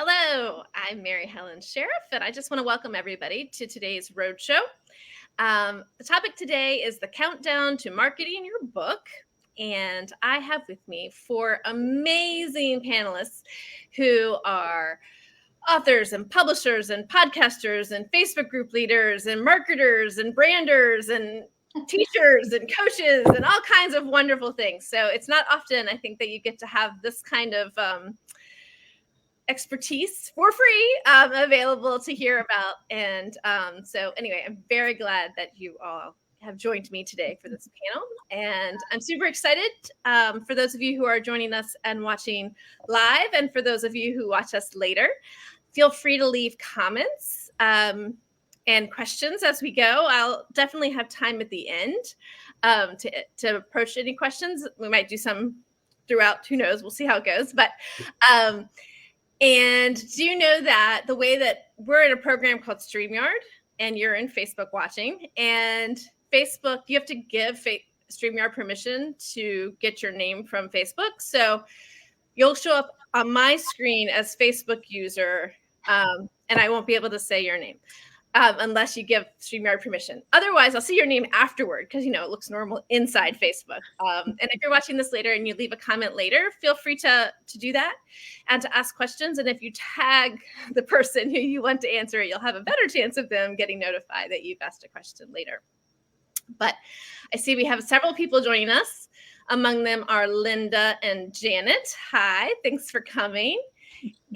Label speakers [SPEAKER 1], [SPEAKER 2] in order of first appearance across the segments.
[SPEAKER 1] Hello, I'm Helen Sheriff, and I just want to welcome everybody to today's roadshow. The topic today is the countdown to marketing your book. And I have with me four amazing panelists who are authors and publishers and podcasters and Facebook group leaders and marketers and branders and teachers and coaches and all kinds of wonderful things. So it's not often, I think, that you get to have this kind of expertise for free available to hear about. And so anyway, I'm very glad that you all have joined me today for this panel. And I'm super excited for those of you who are joining us and watching live, and for those of you who watch us later. Feel free to leave comments and questions as we go. I'll definitely have time at the end to approach any questions. We might do some throughout, who knows, we'll see how it goes. But and do you know that the way that we're in a program called StreamYard, and you're in Facebook watching, and Facebook, you have to give StreamYard permission to get your name from Facebook. So you'll show up on my screen as Facebook user, and I won't be able to say your name unless you give StreamYard permission. Otherwise, I'll see your name afterward because, it looks normal inside Facebook. And if you're watching this later and you leave a comment later, feel free to do that and to ask questions. And if you tag the person who you want to answer it, you'll have a better chance of them getting notified that you've asked a question later. But I see we have several people joining us. Among them are Linda and Janet. Hi, thanks for coming.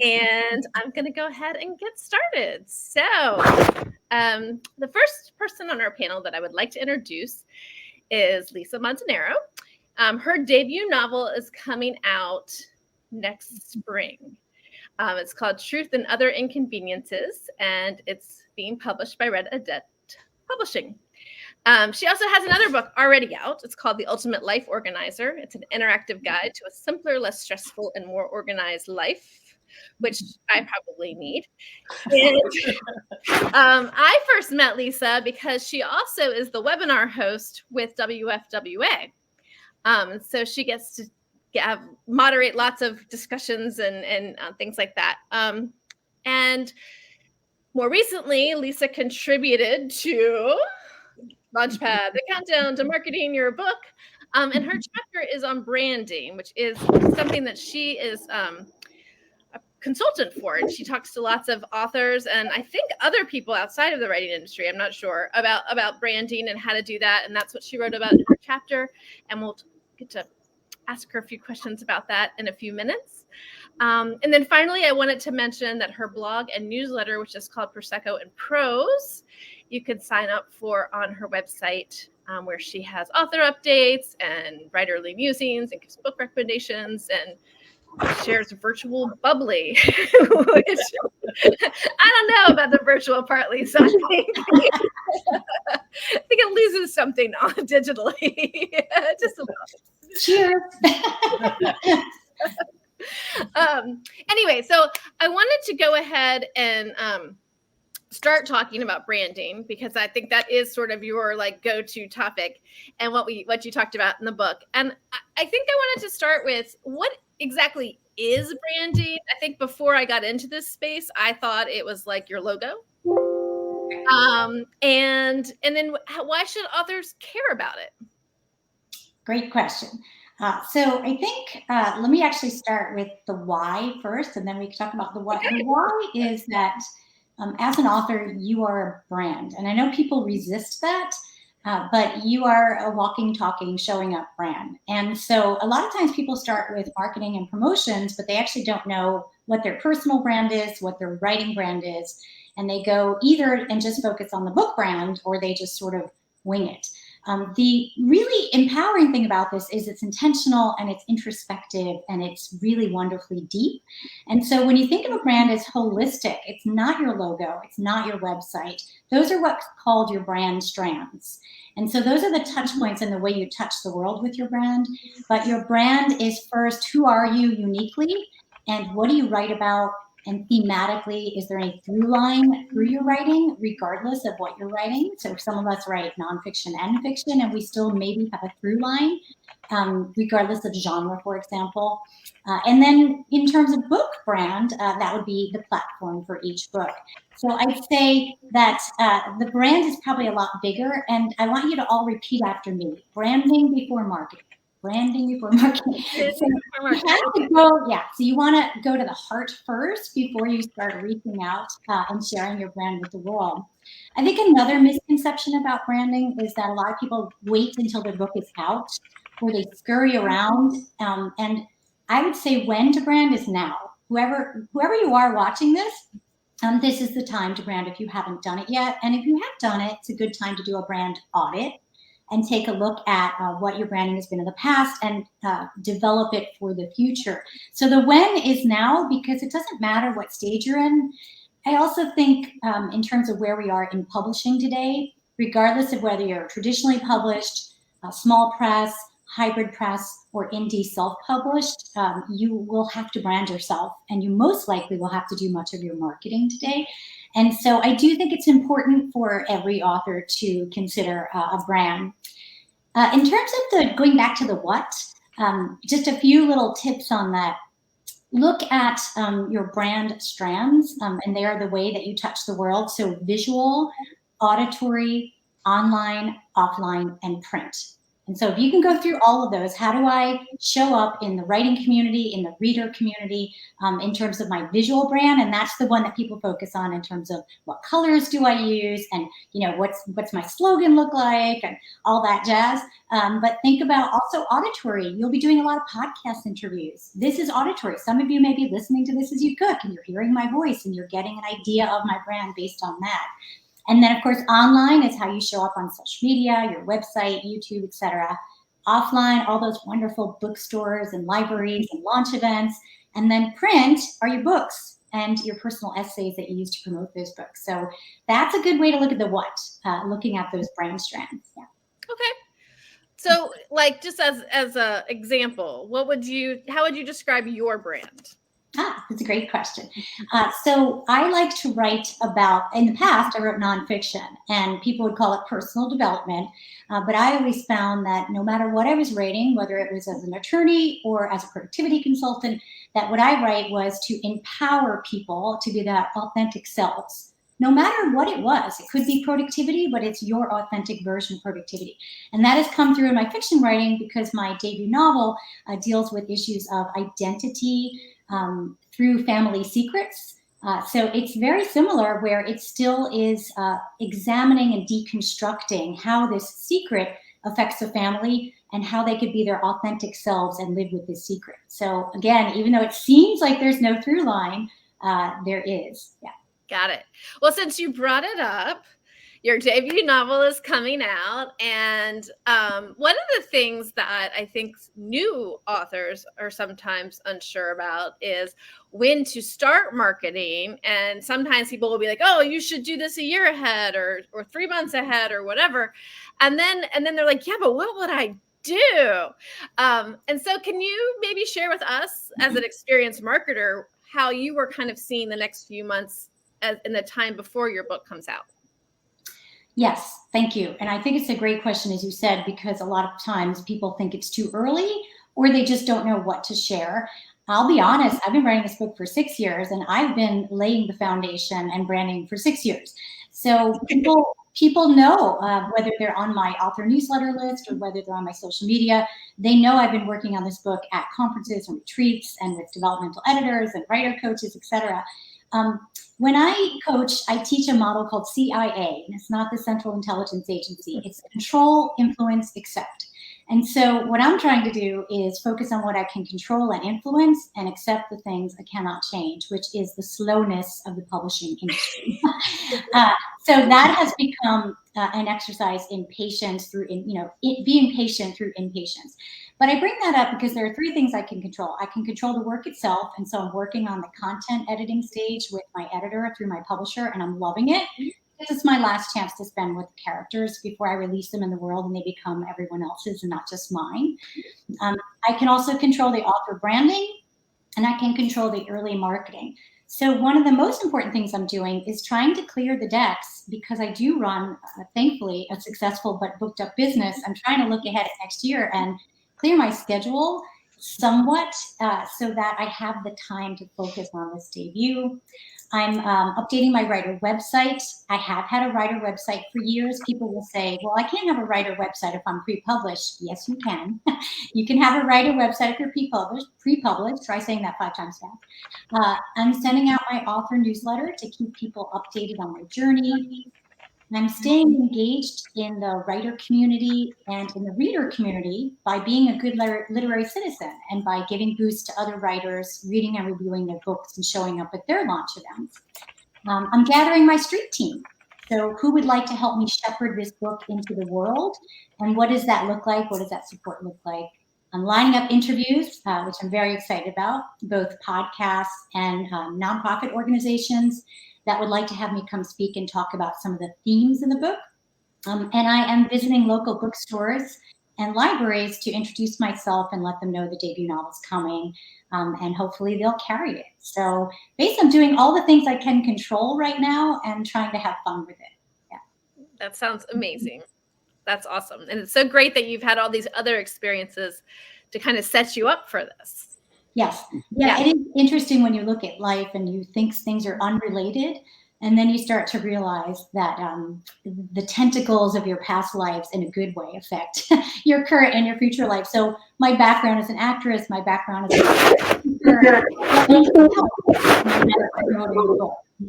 [SPEAKER 1] And I'm going to go ahead and get started. So the first person on our panel that I would like to introduce is Lisa Montanaro. Her debut novel is coming out next spring. It's called Truth and Other Inconveniences, and it's being published by Red Adet Publishing. She also has another book already out. It's called The Ultimate Life Organizer. It's an interactive guide to a simpler, less stressful, and more organized life, which I probably need. And I first met Lisa because she also is the webinar host with WFWA. So she gets to moderate lots of discussions and things like that. And more recently, Lisa contributed to Launchpad, the countdown to marketing your book. And her chapter is on branding, which is something that she is a consultant for. And she talks to lots of authors and I think other people outside of the writing industry, I'm not sure, about branding and how to do that. And that's what she wrote about in her chapter. And we'll get to ask her a few questions about that in a few minutes. And then finally, I wanted to mention that her blog and newsletter, which is called Prosecco and Prose, you could sign up for on her website, where she has author updates and writerly musings and gives book recommendations and shares virtual bubbly, which I don't know about the virtual part, Lisa. I think it loses something digitally. Just a little.
[SPEAKER 2] Cheers.
[SPEAKER 1] Anyway, so I wanted to go ahead and start talking about branding because I think that is sort of your go-to topic and what you talked about in the book. And I think I wanted to start with what exactly is branding. I think before I got into this space, I thought it was like your logo. And then why should authors care about it?
[SPEAKER 2] Great question. So I think let me actually start with the why first, and then we can talk about the why. Okay. The why is that as an author, you are a brand. And I know people resist that, but you are a walking, talking, showing up brand. And so a lot of times people start with marketing and promotions, but they actually don't know what their personal brand is, what their writing brand is. And they go either and just focus on the book brand, or they just sort of wing it. The really empowering thing about this is it's intentional and it's introspective and it's really wonderfully deep. And so when you think of a brand as holistic, it's not your logo, it's not your website. Those are what's called your brand strands. And so those are the touch points in the way you touch the world with your brand. But your brand is first, who are you uniquely? And what do you write about? And thematically, is there any through line through your writing, regardless of what you're writing? So some of us write nonfiction and fiction, and we still maybe have a through line, regardless of genre, for example. And then in terms of book brand, that would be the platform for each book. So I'd say that the brand is probably a lot bigger, and I want you to all repeat after me: branding before marketing. Branding before marketing. So you have to go, so you want to go to the heart first before you start reaching out and sharing your brand with the world. I think another misconception about branding is that a lot of people wait until their book is out, or they scurry around. And I would say when to brand is now. Whoever you are watching this, this is the time to brand if you haven't done it yet. And if you have done it, it's a good time to do a brand audit and take a look at what your branding has been in the past and develop it for the future. So the when is now, because it doesn't matter what stage you're in. I also think in terms of where we are in publishing today, regardless of whether you're traditionally published, small press, hybrid press, or indie self-published, you will have to brand yourself, and you most likely will have to do much of your marketing today. And so I do think it's important for every author to consider a brand. In terms of going back to the what, just a few little tips on that. Look at your brand strands, and they are the way that you touch the world. So visual, auditory, online, offline, and print. And so if you can go through all of those, how do I show up in the writing community, in the reader community, in terms of my visual brand? And that's the one that people focus on in terms of what colors do I use, and what's my slogan look like, and all that jazz. But think about also auditory. You'll be doing a lot of podcast interviews. This is auditory. Some of you may be listening to this as you cook, and you're hearing my voice, and you're getting an idea of my brand based on that. And then, of course, online is how you show up on social media, your website, YouTube, etc. Offline, all those wonderful bookstores and libraries and launch events. And then print are your books and your personal essays that you use to promote those books. So that's a good way to look at the what, looking at those brand strands. Yeah.
[SPEAKER 1] Okay. So, like, just as a example, how would you describe your brand?
[SPEAKER 2] That's a great question. So I like to write about, in the past, I wrote nonfiction, and people would call it personal development. But I always found that no matter what I was writing, whether it was as an attorney or as a productivity consultant, that what I write was to empower people to be their authentic selves. No matter what it was, it could be productivity, but it's your authentic version of productivity. And that has come through in my fiction writing, because my debut novel deals with issues of identity, through family secrets. So it's very similar, where it still is examining and deconstructing how this secret affects a family and how they could be their authentic selves and live with this secret. So again, even though it seems like there's no through line, there is. Yeah.
[SPEAKER 1] Got it. Well, since you brought it up, your debut novel is coming out, and one of the things that I think new authors are sometimes unsure about is when to start marketing. And sometimes people will be like, "Oh, you should do this a year ahead, or 3 months ahead, or whatever," and then they're like, "Yeah, but what would I do?" And so, can you maybe share with us, as an experienced marketer, how you were kind of seeing the next few months in the time before your book comes out?
[SPEAKER 2] Yes, thank you. And I think it's a great question, as you said, because a lot of times people think it's too early, or they just don't know what to share. I'll be honest, I've been writing this book for 6 years, and I've been laying the foundation and branding for 6 years. So people know, whether they're on my author newsletter list or whether they're on my social media, they know I've been working on this book at conferences and retreats and with developmental editors and writer coaches, etc. When I coach, I teach a model called CIA, and it's not the Central Intelligence Agency. It's control, influence, accept. And so what I'm trying to do is focus on what I can control and influence, and accept the things I cannot change, which is the slowness of the publishing industry. So that has become an exercise in patience being patient through impatience. But I bring that up because there are 3 things I can control. I can control the work itself. And so I'm working on the content editing stage with my editor through my publisher, and I'm loving it, because it's my last chance to spend with the characters before I release them in the world and they become everyone else's and not just mine. I can also control the author branding, and I can control the early marketing. So one of the most important things I'm doing is trying to clear the decks, because I do run, thankfully, a successful but booked up business. I'm trying to look ahead at next year and clear my schedule somewhat, so that I have the time to focus on this debut. I'm updating my writer website. I have had a writer website for years. People will say, well, I can't have a writer website if I'm pre-published. Yes, you can. You can have a writer website if you're pre-published. Try saying that 5 times fast. I'm sending out my author newsletter to keep people updated on my journey. And I'm staying engaged in the writer community and in the reader community by being a good literary citizen and by giving boosts to other writers, reading and reviewing their books and showing up at their launch events. I'm gathering my street team. So who would like to help me shepherd this book into the world? And what does that look like? What does that support look like? I'm lining up interviews, which I'm very excited about, both podcasts and nonprofit organizations that would like to have me come speak and talk about some of the themes in the book. And I am visiting local bookstores and libraries to introduce myself and let them know the debut novel's coming, and hopefully they'll carry it. So basically, I'm doing all the things I can control right now and trying to have fun with it. Yeah.
[SPEAKER 1] That sounds amazing. That's awesome. And it's so great that you've had all these other experiences to kind of set you up for this.
[SPEAKER 2] Yes. Yeah, it is interesting when you look at life and you think things are unrelated, and then you start to realize that the tentacles of your past lives in a good way affect your current and your future life. So my background as an actress, my background as a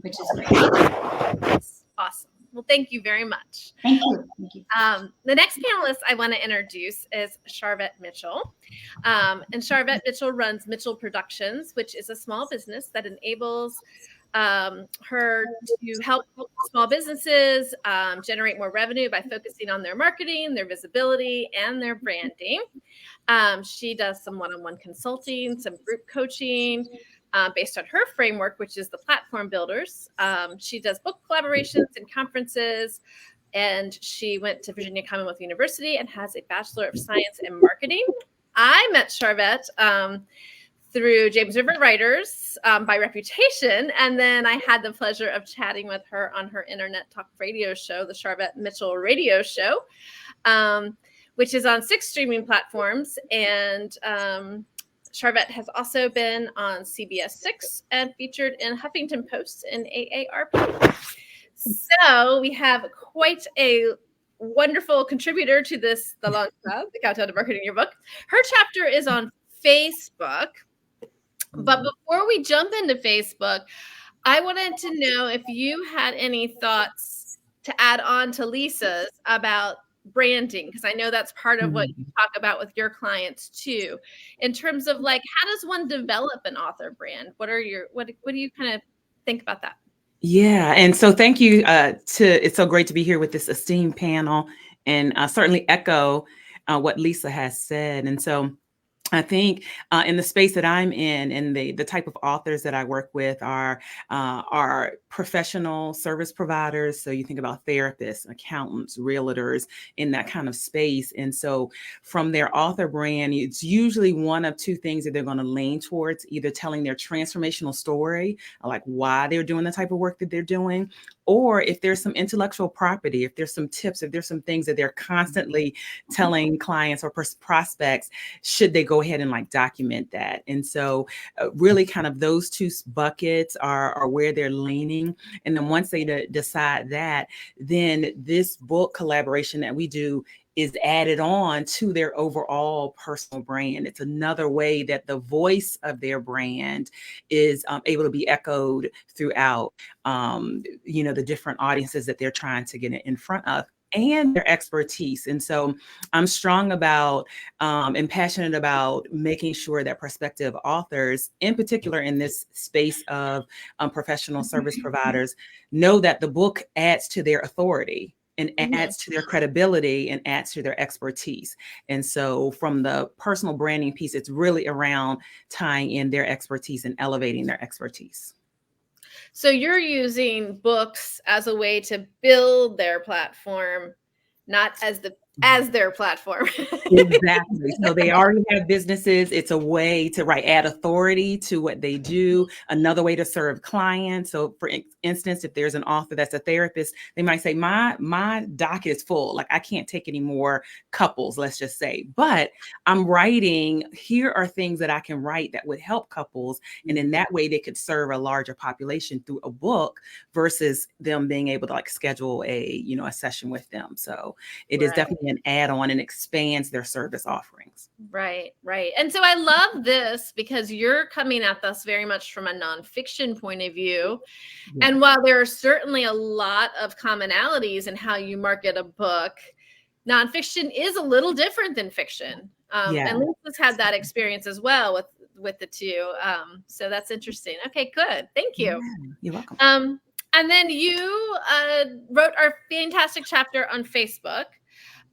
[SPEAKER 2] which is great.
[SPEAKER 1] Awesome. Well, thank you very much.
[SPEAKER 2] Thank you. Thank you.
[SPEAKER 1] The next panelist I want to introduce is Charvette Mitchell. And Charvette Mitchell runs Mitchell Productions, which is a small business that enables her to help small businesses generate more revenue by focusing on their marketing, their visibility, and their branding. She does some one-on-one consulting, some group coaching, based on her framework, which is the Platform Builders. She does book collaborations and conferences, and she went to Virginia Commonwealth University and has a Bachelor of Science in Marketing. I met Charvette through James River Writers by reputation, and then I had the pleasure of chatting with her on her internet talk radio show, the Charvette Mitchell Radio Show, which is on 6 streaming platforms, and Charvette has also been on CBS 6 and featured in Huffington Post and AARP. So we have quite a wonderful contributor to this, the launch of the Countdown to Marketing Your Book. Her chapter is on Facebook. But before we jump into Facebook, I wanted to know if you had any thoughts to add on to Lisa's about branding, because I know that's part of what you talk about with your clients too, in terms of like, how does one develop an author brand? What do you kind of think about that?
[SPEAKER 3] Yeah, and so thank you. It's so great to be here with this esteemed panel, and certainly echo what Lisa has said. And so I think in the space that I'm in, and the type of authors that I work with are professional service providers. So you think about therapists, accountants, realtors, in that kind of space. And so from their author brand, it's usually one of 2 things that they're going to lean towards: either telling their transformational story, like why they're doing the type of work that they're doing, or if there's some intellectual property, if there's some tips, if there's some things that they're constantly telling clients or prospects, should they go ahead and like document that. And so really kind of those 2 buckets are where they're leaning. And then once they decide that, then this book collaboration that we do is added on to their overall personal brand. It's another way that the voice of their brand is able to be echoed throughout, the different audiences that they're trying to get in front of, and their expertise. And so I'm strong about and passionate about making sure that prospective authors, in particular in this space of professional service providers, know that the book adds to their authority and adds to their credibility and adds to their expertise. And so from the personal branding piece, it's really around tying in their expertise and elevating their expertise.
[SPEAKER 1] So you're using books as a way to build their platform, not as the as their platform.
[SPEAKER 3] Exactly. So they already have businesses. It's a way to add authority to what they do. Another way to serve clients. So for instance, if there's an author that's a therapist, they might say, my docket is full. Like I can't take any more couples, let's just say. But I'm writing, here are things that I can write that would help couples. And in that way, they could serve a larger population through a book versus them being able to like schedule a session with them. So it is definitely an add-on and expands their service offerings.
[SPEAKER 1] Right. And so I love this because you're coming at this very much from a nonfiction point of view. Yeah. And while there are certainly a lot of commonalities in how you market a book, nonfiction is a little different than fiction. And Lisa's had that experience as well with the two. So that's interesting. Okay, good. Thank you.
[SPEAKER 3] Yeah, you're welcome.
[SPEAKER 1] And then you wrote our fantastic chapter on Facebook.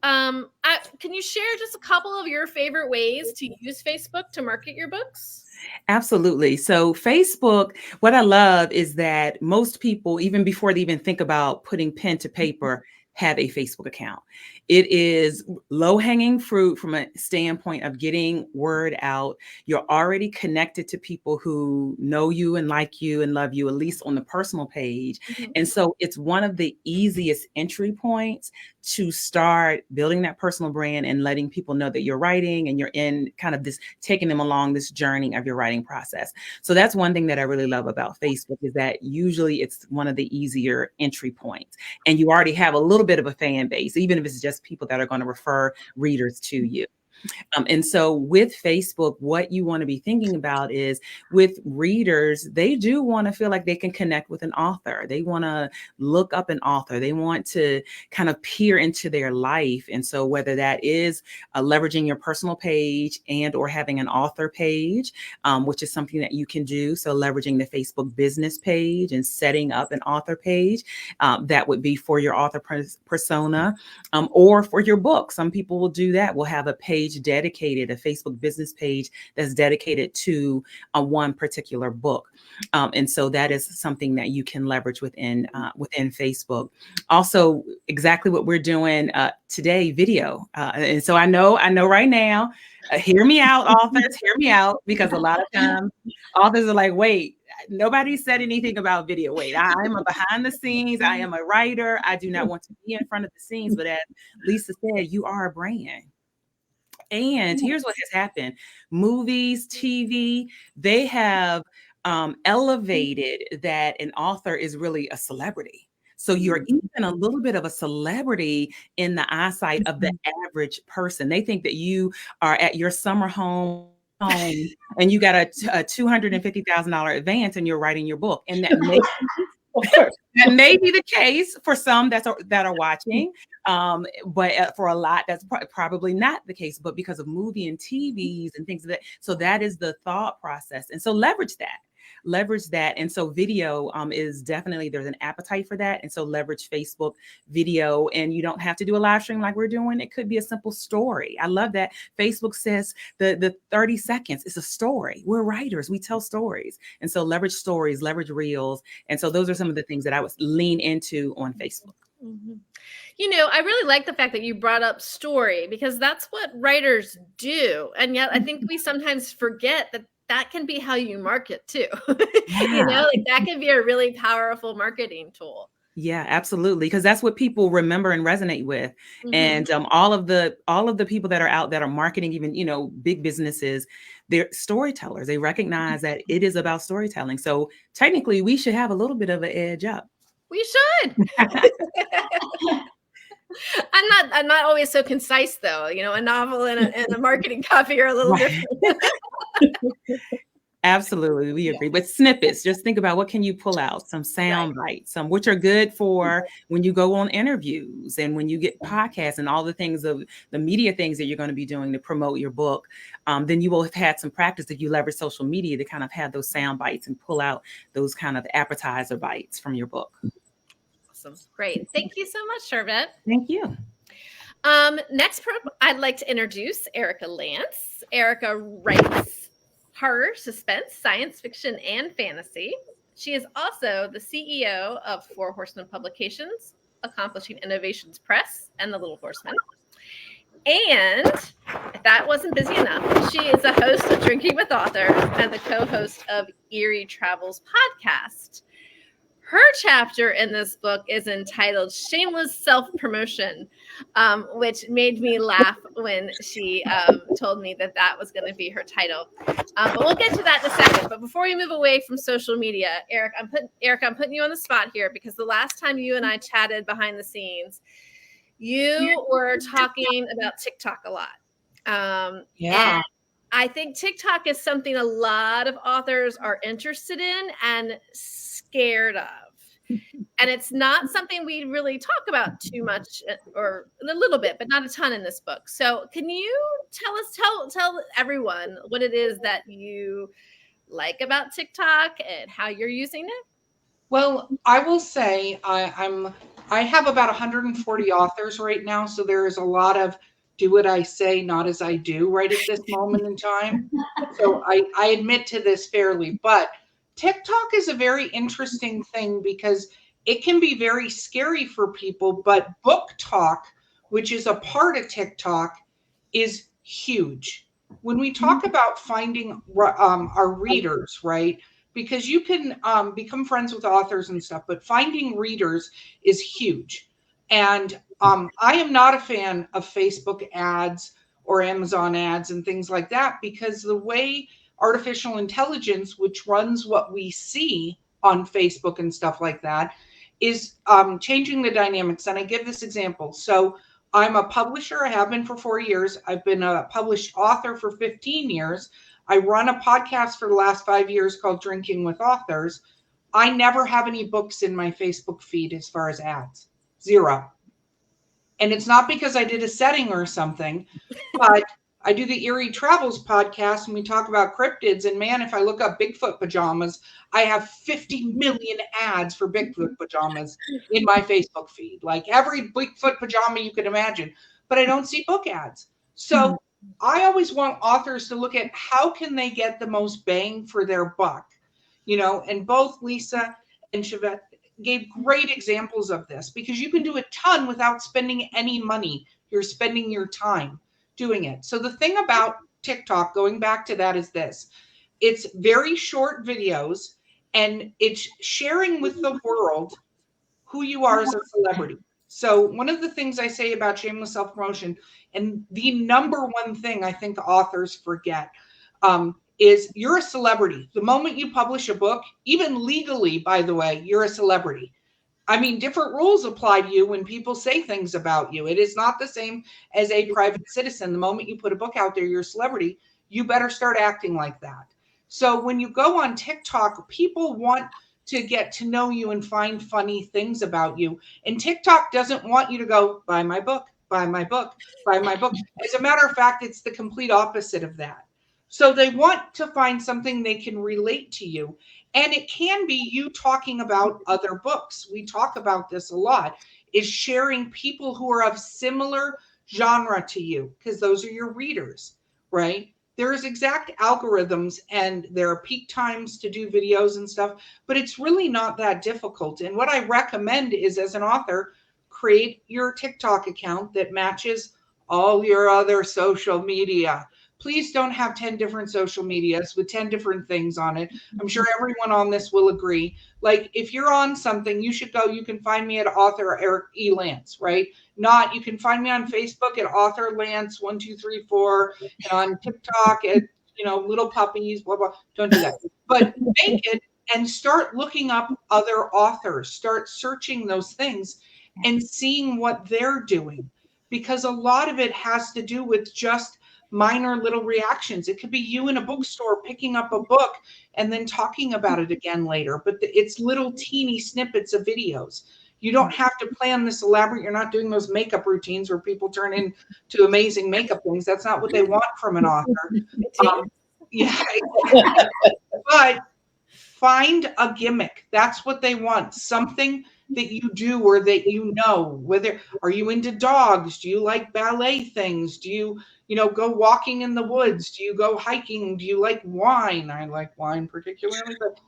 [SPEAKER 1] Can you share just a couple of your favorite ways to use Facebook to market your books?
[SPEAKER 3] Absolutely. So Facebook, what I love is that most people, even before they even think about putting pen to paper, have a Facebook account. It is low-hanging fruit from a standpoint of getting word out. You're already connected to people who know you and like you and love you, at least on the personal page. Mm-hmm. And so it's one of the easiest entry points to start building that personal brand and letting people know that you're writing and you're in kind of this, taking them along this journey of your writing process. So that's one thing that I really love about Facebook is that usually it's one of the easier entry points. And you already have a little bit of a fan base, even if it's just people that are going to refer readers to you. And so with Facebook, what you want to be thinking about is with readers, they do want to feel like they can connect with an author. They want to look up an author. They want to kind of peer into their life. And so whether that is leveraging your personal page and or having an author page, which is something that you can do. So leveraging the Facebook business page and setting up an author page, that would be for your author persona or for your book. Some people will do that. We'll have a page dedicated, a Facebook business page that's dedicated to one particular book. And so that is something that you can leverage within Facebook. Also, exactly what we're doing today, video. And so I know right now, hear me out, authors, hear me out, because a lot of times authors are like, wait, nobody said anything about video. Wait, I am a behind the scenes. I am a writer. I do not want to be in front of the scenes. But as Lisa said, you are a brand. And here's what has happened. Movies, TV, they have elevated that an author is really a celebrity. So you're even a little bit of a celebrity in the eyesight of the average person. They think that you are at your summer home and you got a $250,000 advance and you're writing your book. And that may be the case for some that are watching, but for a lot, that's probably not the case. But because of movie and TVs and things like that, so that is the thought process. And so leverage that. And so video is definitely, there's an appetite for that. And so leverage Facebook video, and you don't have to do a live stream like we're doing. It could be a simple story. I love that Facebook says the 30 seconds is a story. We're writers, we tell stories. And so leverage stories, leverage reels. And so those are some of the things that I would lean into on Facebook.
[SPEAKER 1] Mm-hmm. I really like the fact that you brought up story, because that's what writers do. And yet I think we sometimes forget that can be how you market too.
[SPEAKER 3] Yeah.
[SPEAKER 1] That can be a really powerful marketing tool.
[SPEAKER 3] Yeah, absolutely. Because that's what people remember and resonate with. Mm-hmm. And all of the people that are out that are marketing, even, big businesses, they're storytellers. They recognize that it is about storytelling. So technically we should have a little bit of an edge up.
[SPEAKER 1] We should. I'm not always so concise though. A novel and a marketing copy are a little different.
[SPEAKER 3] Absolutely, we agree. But snippets, just think about what can you pull out, some sound bites, some which are good for when you go on interviews and when you get podcasts and all the things of the media things that you're going to be doing to promote your book. Then you will have had some practice if you leverage social media to kind of have those sound bites and pull out those kind of appetizer bites from your book.
[SPEAKER 1] Awesome. Great. Thank you so much, Shervette.
[SPEAKER 3] Thank you.
[SPEAKER 1] Next, I'd like to introduce Erika Lance. Erika writes horror, suspense, science fiction, and fantasy. She is also the CEO of Four Horsemen Publications, Accomplishing Innovations Press, and The Little Horseman. And if that wasn't busy enough, she is a host of Drinking with Authors and the co-host of Eerie Travels podcast. Her chapter in this book is entitled Shameless Self-Promotion, which made me laugh when she told me that that was going to be her title. But we'll get to that in a second. But before we move away from social media, Eric, I'm putting you on the spot here because the last time you and I chatted behind the scenes, you were talking about TikTok a lot. And I think TikTok is something a lot of authors are interested in and scared of. And it's not something we really talk about too much, or a little bit, but not a ton in this book. So can you tell everyone what it is that you like about TikTok and how you're using it?
[SPEAKER 4] Well, I will say I have about 140 authors right now, so there is a lot of do what I say, not as I do right at this moment in time. So I admit to this fairly, but TikTok is a very interesting thing because it can be very scary for people, but book talk, which is a part of TikTok, is huge. When we talk about finding our readers, right? Because you can become friends with authors and stuff, but finding readers is huge. And I am not a fan of Facebook ads or Amazon ads and things like that, because the way artificial intelligence, which runs what we see on Facebook and stuff like that, is changing the dynamics. And I give this example. So I'm a publisher. I have been for 4 years. I've been a published author for 15 years. I run a podcast for the last 5 years called Drinking with Authors. I never have any books in my Facebook feed as far as ads. Zero. And it's not because I did a setting or something, but I do the Eerie Travels podcast and we talk about cryptids. And man, if I look up Bigfoot pajamas, I have 50 million ads for Bigfoot pajamas in my Facebook feed, like every Bigfoot pajama you could imagine, but I don't see book ads. So I always want authors to look at how can they get the most bang for their buck, and both Lisa and Chevette gave great examples of this, because you can do a ton without spending any money. You're spending your time doing it. So the thing about TikTok, going back to that, is this: it's very short videos and it's sharing with the world who you are as a celebrity. So one of the things I say about shameless self-promotion, and the number one thing I think authors forget, is you're a celebrity. The moment you publish a book, even legally, by the way, you're a celebrity. I mean, different rules apply to you when people say things about you. It is not the same as a private citizen. The moment you put a book out there, you're a celebrity. You better start acting like that. So when you go on TikTok, people want to get to know you and find funny things about you. And TikTok doesn't want you to go, buy my book, buy my book, buy my book. As a matter of fact, it's the complete opposite of that. So they want to find something they can relate to you. And it can be you talking about other books. We talk about this a lot, is sharing people who are of similar genre to you, because those are your readers, right? There's exact algorithms and there are peak times to do videos and stuff, but it's really not that difficult. And what I recommend is, as an author, create your TikTok account that matches all your other social media. Please don't have 10 different social medias with 10 different things on it. I'm sure everyone on this will agree. Like, if you're on something, you should go, you can find me at author Erika Lance, right? Not, you can find me on Facebook at author Lance 1234, and on TikTok at, little puppies, blah, blah. Don't do that. But make it and start looking up other authors, start searching those things and seeing what they're doing. Because a lot of it has to do with just minor little reactions. It could be you in a bookstore picking up a book and then talking about it again later, but it's little teeny snippets of videos. You don't have to plan this elaborate. You're not doing those makeup routines where people turn into amazing makeup things. That's not what they want from an author. Yeah, but find a gimmick. That's what they want. Something that you do, or that whether, are you into dogs? Do you like ballet things? Do you go walking in the woods? Do you go hiking? Do you like wine? I like wine particularly, but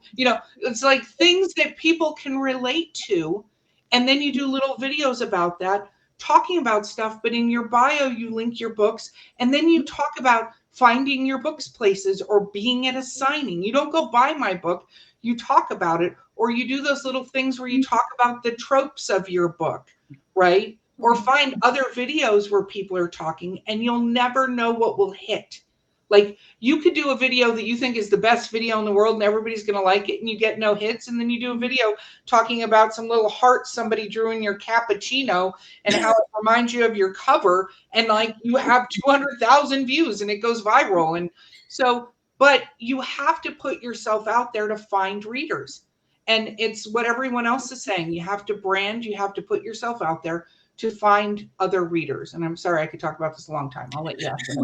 [SPEAKER 4] it's like things that people can relate to. And then you do little videos about that, talking about stuff, but in your bio, you link your books, and then you talk about finding your books places or being at a signing. You don't go buy my book, you talk about it, or you do those little things where you talk about the tropes of your book, right? Or find other videos where people are talking, and you'll never know what will hit. Like, you could do a video that you think is the best video in the world and everybody's going to like it, and you get no hits. And then you do a video talking about some little heart somebody drew in your cappuccino and how it reminds you of your cover. And like, you have 200,000 views and it goes viral. And so, but you have to put yourself out there to find readers. And it's what everyone else is saying. You have to brand, you have to put yourself out there to find other readers. And I'm sorry, I could talk about this a long time. I'll let you ask them.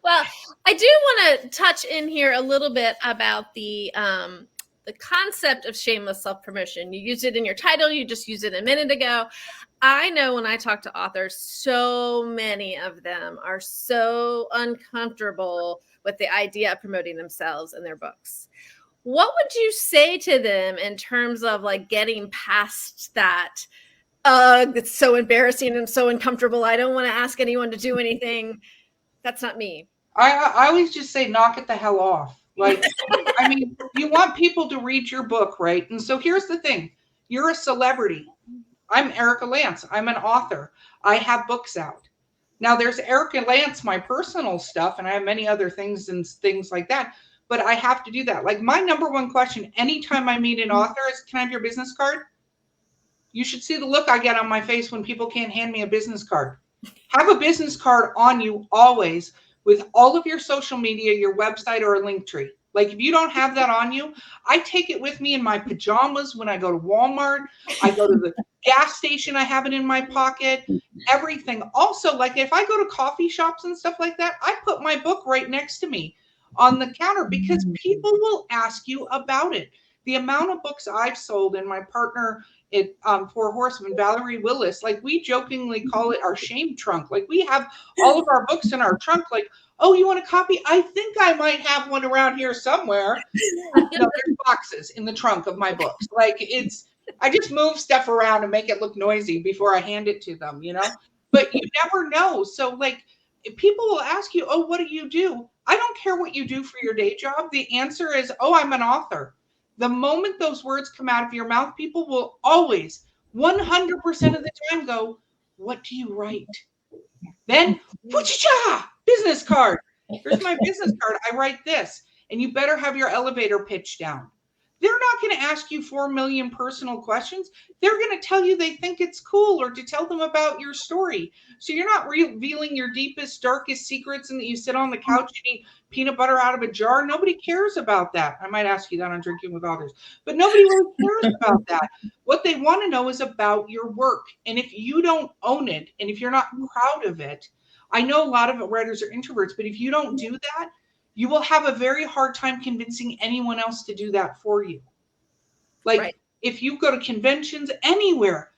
[SPEAKER 1] Well, I do want to touch in here a little bit about the concept of shameless self-promotion. You used it in your title. You just used it a minute ago. I know when I talk to authors, so many of them are so uncomfortable with the idea of promoting themselves and their books. What would you say to them in terms of like getting past that? It's so embarrassing and so uncomfortable. I don't want to ask anyone to do anything. That's not me.
[SPEAKER 4] I always just say, knock it the hell off. Like, I mean, you want people to read your book, right? And so here's the thing. You're a celebrity. I'm Erika Lance. I'm an author. I have books out. Now there's Erika Lance, my personal stuff, and I have many other things and things like that. But I have to do that. Like, my number one question anytime I meet an author is, can I have your business card? You should see the look I get on my face when people can't hand me a business card. Have a business card on you always with all of your social media, your website, or a link tree. Like, if you don't have that on you, I take it with me in my pajamas when I go to Walmart. I go to the gas station, I have it in my pocket, everything. Also, like, if I go to coffee shops and stuff like that, I put my book right next to me on the counter because people will ask you about it. The amount of books I've sold, and my partner at Four Horsemen, Valerie Willis, like, we jokingly call it our shame trunk. Like, we have all of our books in our trunk. Like, oh, you want a copy? I think I might have one around here somewhere. No, there's boxes in the trunk of my books. Like, I just move stuff around and make it look noisy before I hand it to them, you know? But you never know. So, like, if people will ask you, oh, what do you do? I don't care what you do for your day job. The answer is, oh, I'm an author. The moment those words come out of your mouth, people will always 100% of the time go, what do you write? Then, business card. Here's my business card. I write this. And you better have your elevator pitch down. They're not going to ask you 4 million personal questions. They're going to tell you they think it's cool or to tell them about your story. So you're not revealing your deepest, darkest secrets and that you sit on the couch and eat peanut butter out of a jar. Nobody cares about that. I might ask you that on Drinking with Authors, but nobody really cares about that. What they want to know is about your work. And if you don't own it, and if you're not proud of it, I know a lot of writers are introverts, but if you don't do that, you will have a very hard time convincing anyone else to do that for you. Like, right. If you go to conventions anywhere,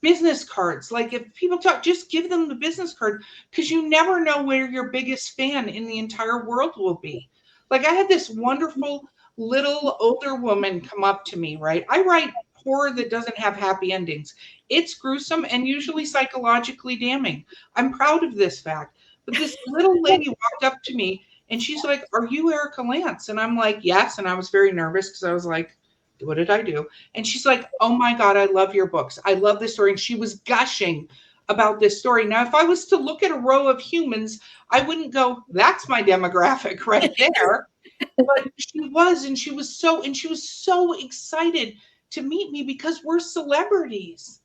[SPEAKER 4] business cards, like if people talk, just give them the business card, because you never know where your biggest fan in the entire world will be. Like, I had this wonderful little older woman come up to me, right? I write horror that doesn't have happy endings. It's gruesome and usually psychologically damning. I'm proud of this fact. But this little lady walked up to me and she's like, are you Erika Lance? And I'm like, yes. And I was very nervous because I was like, what did I do? And she's like, oh my God, I love your books. I love this story. And she was gushing about this story. Now, if I was to look at a row of humans, I wouldn't go, that's my demographic right there. But she was, and she was so excited to meet me because we're celebrities.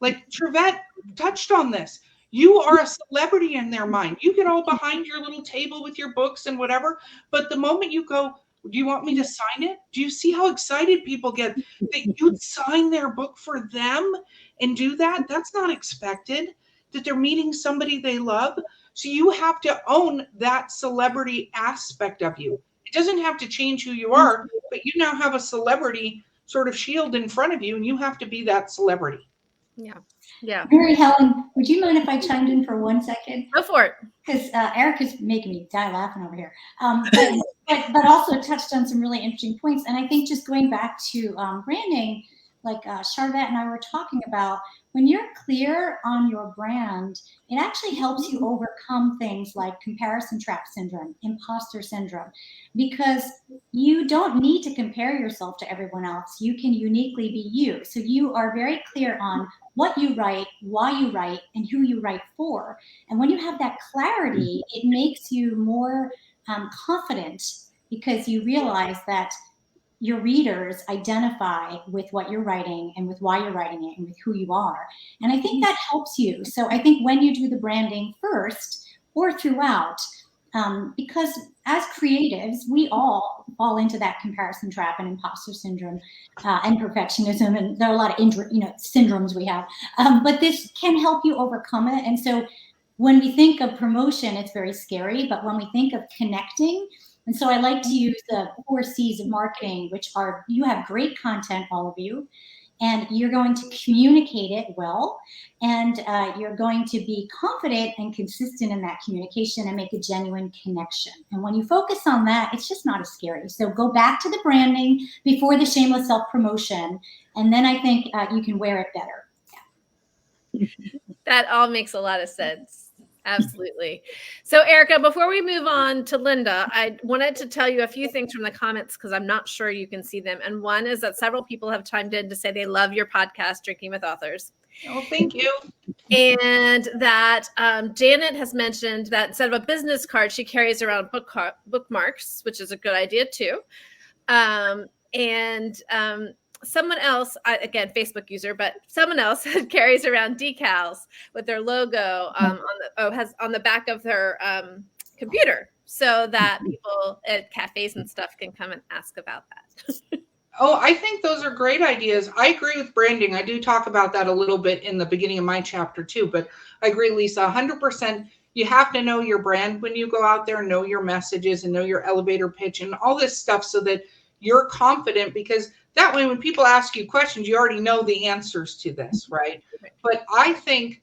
[SPEAKER 4] Like Trevette touched on this. You are a celebrity in their mind. You get all behind your little table with your books and whatever. But the moment you go, do you want me to sign it? Do you see how excited people get that you'd sign their book for them and do that? That's not expected, that they're meeting somebody they love. So you have to own that celebrity aspect of you. It doesn't have to change who you are, but you now have a celebrity sort of shield in front of you, and you have to be that celebrity.
[SPEAKER 1] Yeah.
[SPEAKER 2] Mary Helen, would you mind if I chimed in for 1 second?
[SPEAKER 1] Go for it.
[SPEAKER 2] Because Erika's making me die laughing over here. But also touched on some really interesting points. And I think just going back to branding, like Charlotte and I were talking about, when you're clear on your brand, it actually helps you overcome things like comparison trap syndrome, imposter syndrome, because you don't need to compare yourself to everyone else. You can uniquely be you. So you are very clear on what you write, why you write, and who you write for. And when you have that clarity, it makes you more confident, because you realize that your readers identify with what you're writing and with why you're writing it and with who you are. And I think that helps you. So I think when you do the branding first or throughout, because as creatives, we all fall into that comparison trap and imposter syndrome and perfectionism. And there are a lot of syndromes we have, but this can help you overcome it. And so when we think of promotion, it's very scary, but when we think of connecting, and so I like to use the 4 C's of marketing, which are, you have great content, all of you, and you're going to communicate it well, and you're going to be confident and consistent in that communication and make a genuine connection. And when you focus on that, it's just not as scary. So go back to the branding before the shameless self-promotion, and then I think you can wear it better.
[SPEAKER 1] Yeah. That all makes a lot of sense. Absolutely. So Erika, before we move on to Linda, I wanted to tell you a few things from the comments, because I'm not sure you can see them. And one is that several people have chimed in to say they love your podcast, Drinking with Authors.
[SPEAKER 4] Oh, thank you.
[SPEAKER 1] And that Janet has mentioned that instead of a business card, she carries around bookmarks, which is a good idea too. Someone else, again, Facebook user, but someone else carries around decals with their logo on the back of their computer, so that people at cafes and stuff can come and ask about that.
[SPEAKER 4] Oh, I think those are great ideas. I agree with branding. I do talk about that a little bit in the beginning of my chapter too, but I agree, Lisa, 100%. You have to know your brand when you go out there, know your messages and know your elevator pitch and all this stuff, so that you're confident, because that way when people ask you questions, you already know the answers to this, right? But I think,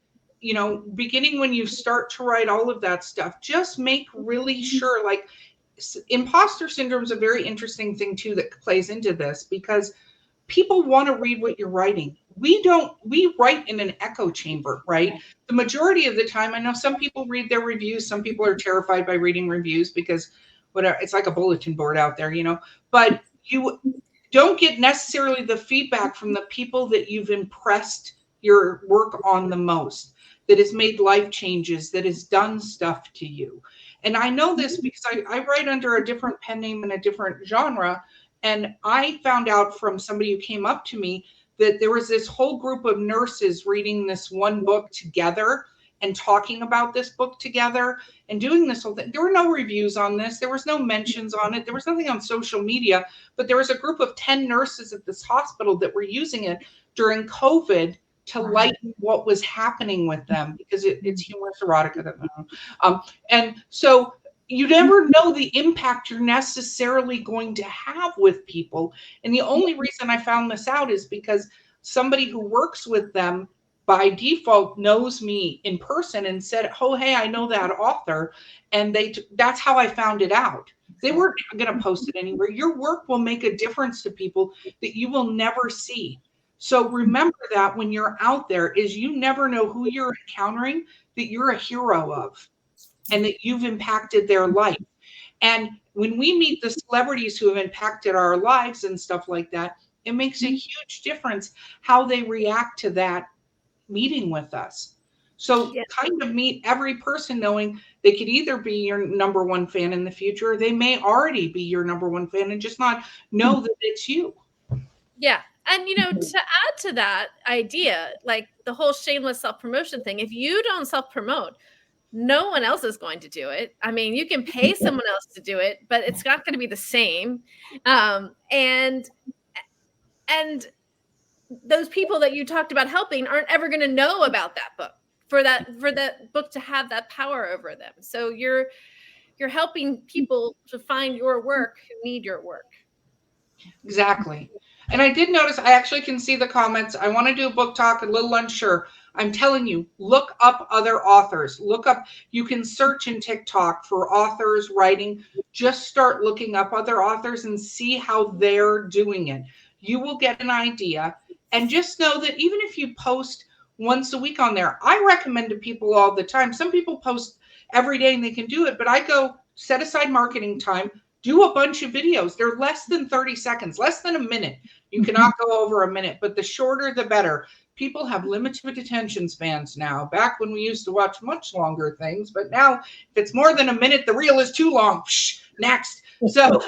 [SPEAKER 4] beginning when you start to write all of that stuff, just make really sure, like, imposter syndrome is a very interesting thing too that plays into this, because people want to read what you're writing. We write in an echo chamber, right? The majority of the time, I know some people read their reviews. Some people are terrified by reading reviews because whatever, it's like a bulletin board out there, but you don't get necessarily the feedback from the people that you've impressed your work on the most, that has made life changes, that has done stuff to you. And I know this because I write under a different pen name in a different genre. And I found out from somebody who came up to me that there was this whole group of nurses reading this one book together and talking about this book together and doing this whole thing. There were no reviews on this. There was no mentions on it. There was nothing on social media, but there was a group of 10 nurses at this hospital that were using it during COVID to lighten what was happening with them, because it's humorous erotica. And so you never know the impact you're necessarily going to have with people. And the only reason I found this out is because somebody who works with them by default knows me in person and said, oh, hey, I know that author. And that's how I found it out. They weren't going to post it anywhere. Your work will make a difference to people that you will never see. So remember that when you're out there, is you never know who you're encountering that you're a hero of, and that you've impacted their life. And when we meet the celebrities who have impacted our lives and stuff like that, it makes a huge difference how they react to that meeting with us. So kind of meet every person knowing they could either be your number one fan in the future, or they may already be your number one fan and just not know that it's you.
[SPEAKER 1] Yeah. And, to add to that idea, like the whole shameless self-promotion thing, if you don't self-promote, no one else is going to do it. I mean, you can pay someone else to do it, but it's not going to be the same. And those people that you talked about helping aren't ever going to know about that book for that book to have that power over them. So you're helping people to find your work who need your work.
[SPEAKER 4] Exactly. And I did notice, I actually can see the comments. I want to do a book talk, a little unsure. I'm telling you, look up other authors. You can search in TikTok for authors writing. Just start looking up other authors and see how they're doing it. You will get an idea. And just know that even if you post once a week on there, I recommend to people all the time. Some people post every day and they can do it, but I go set aside marketing time, do a bunch of videos. They're less than 30 seconds, less than a minute. You cannot go over a minute, but the shorter, the better. People have limited attention spans now. Back when we used to watch much longer things, but now if it's more than a minute, the reel is too long. Psh, next. So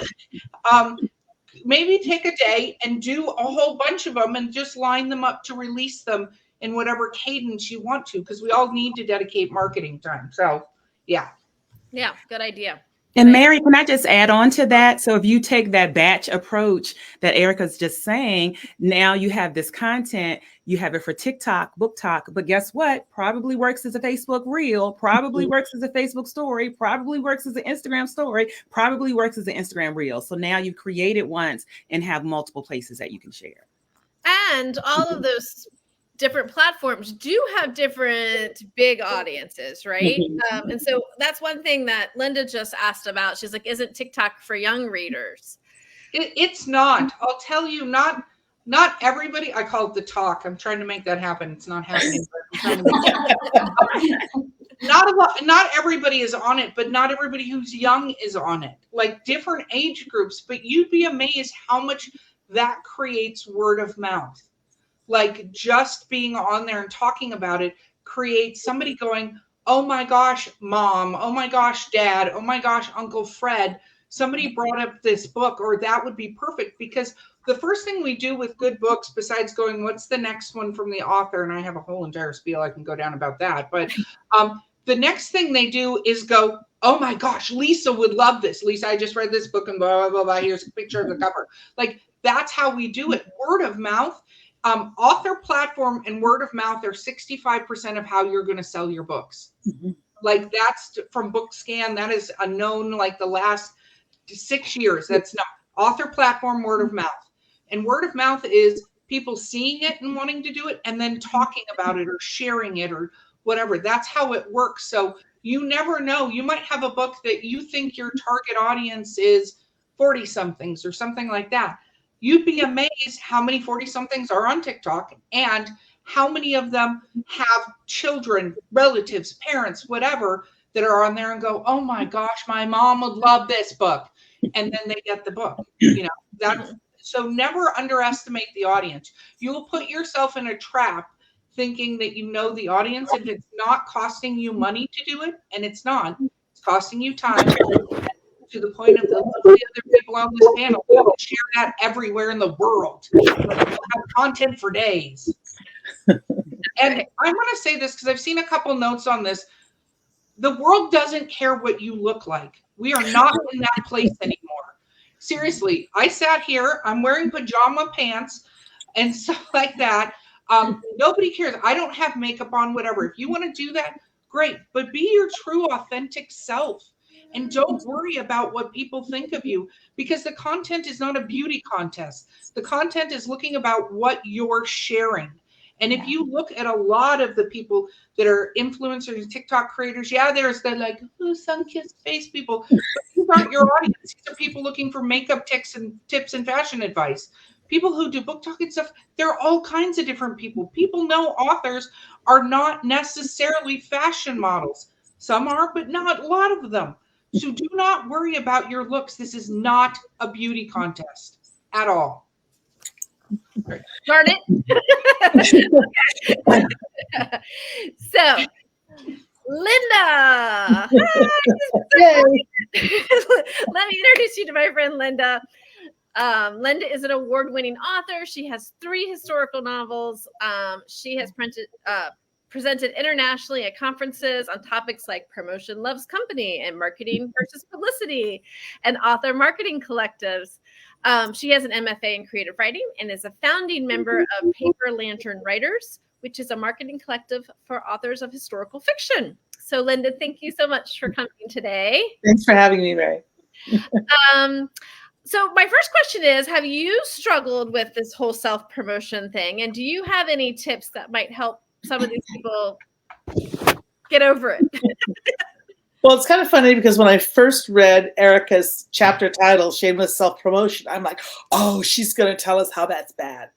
[SPEAKER 4] maybe take a day and do a whole bunch of them and just line them up to release them in whatever cadence you want to, because we all need to dedicate marketing time. So yeah.
[SPEAKER 1] Yeah, good idea.
[SPEAKER 3] And Mary, can I just add on to that? So if you take that batch approach that Erika's just saying, now you have this content, you have it for TikTok, Book Talk, but guess what? Probably works as a Facebook reel, probably works as a Facebook story, probably works as an Instagram story, probably works as an Instagram reel. So now you've created once and have multiple places that you can share.
[SPEAKER 1] And all of those different platforms do have different big audiences, right? And so that's one thing that Linda just asked about. She's like, isn't TikTok for young readers?
[SPEAKER 4] It's not. I'll tell you, not everybody. I call it the talk. I'm trying to make that happen. It's not happening. Not everybody is on it, but not everybody who's young is on it. Like different age groups, but you'd be amazed how much that creates word of mouth. Like just being on there and talking about it creates somebody going, oh my gosh, mom, oh my gosh, dad, oh my gosh, Uncle Fred, somebody brought up this book, or that would be perfect. Because the first thing we do with good books, besides going, what's the next one from the author? And I have a whole entire spiel I can go down about that. But the next thing they do is go, oh my gosh, Lisa would love this. Lisa, I just read this book and blah, blah, blah, blah. Here's a picture of the cover. Like that's how we do it. Word of mouth. Author platform and word of mouth are 65% of how you're going to sell your books. Like that's from BookScan. That is a known, like the last 6 years. That's not author platform, word of mouth. And word of mouth is people seeing it and wanting to do it and then talking about it or sharing it or whatever. That's how it works. So you never know. You might have a book that you think your target audience is 40 somethings or something like that. You'd be amazed how many 40-somethings are on TikTok and how many of them have children, relatives, parents, whatever, that are on there and go, oh my gosh, my mom would love this book. And then they get the book. You know, so never underestimate the audience. You will put yourself in a trap thinking that you know the audience if it's not costing you money to do it, and it's not. It's costing you time. To the point of the other people on this panel, we will share that everywhere in the world. We'll have content for days. And I want to say this because I've seen a couple notes on this. The world doesn't care what you look like. We are not in that place anymore. Seriously, I sat here, I'm wearing pajama pants and stuff like that. Nobody cares. I don't have makeup on, whatever. If you want to do that, great. But be your true, authentic self. And don't worry about what people think of you, because the content is not a beauty contest. The content is looking about what you're sharing. And if you look at a lot of the people that are influencers and TikTok creators, yeah, there's the like, oh, sun-kissed face people. But these aren't your audience. These are people looking for makeup tips and fashion advice. People who do book talk and stuff, there are all kinds of different people. People know authors are not necessarily fashion models. Some are, but not a lot of them. So do not worry about your looks. This is not a beauty contest at all.
[SPEAKER 1] Darn it. So, Linda. Let me introduce you to my friend Linda. Linda is an award-winning author. She has 3 historical novels. She has presented internationally at conferences on topics like promotion loves company and marketing versus publicity and author marketing collectives. She has an MFA in creative writing and is a founding member of Paper Lantern Writers, which is a marketing collective for authors of historical fiction. So Linda, thank you so much for coming today.
[SPEAKER 5] Thanks for having me, Mary.
[SPEAKER 1] So my first question is, have you struggled with this whole self-promotion thing? And do you have any tips that might help some of these people get over it?
[SPEAKER 5] Well, it's kind of funny because when I first read Erika's chapter title, Shameless Self-Promotion, I'm like, oh, she's going to tell us how that's bad.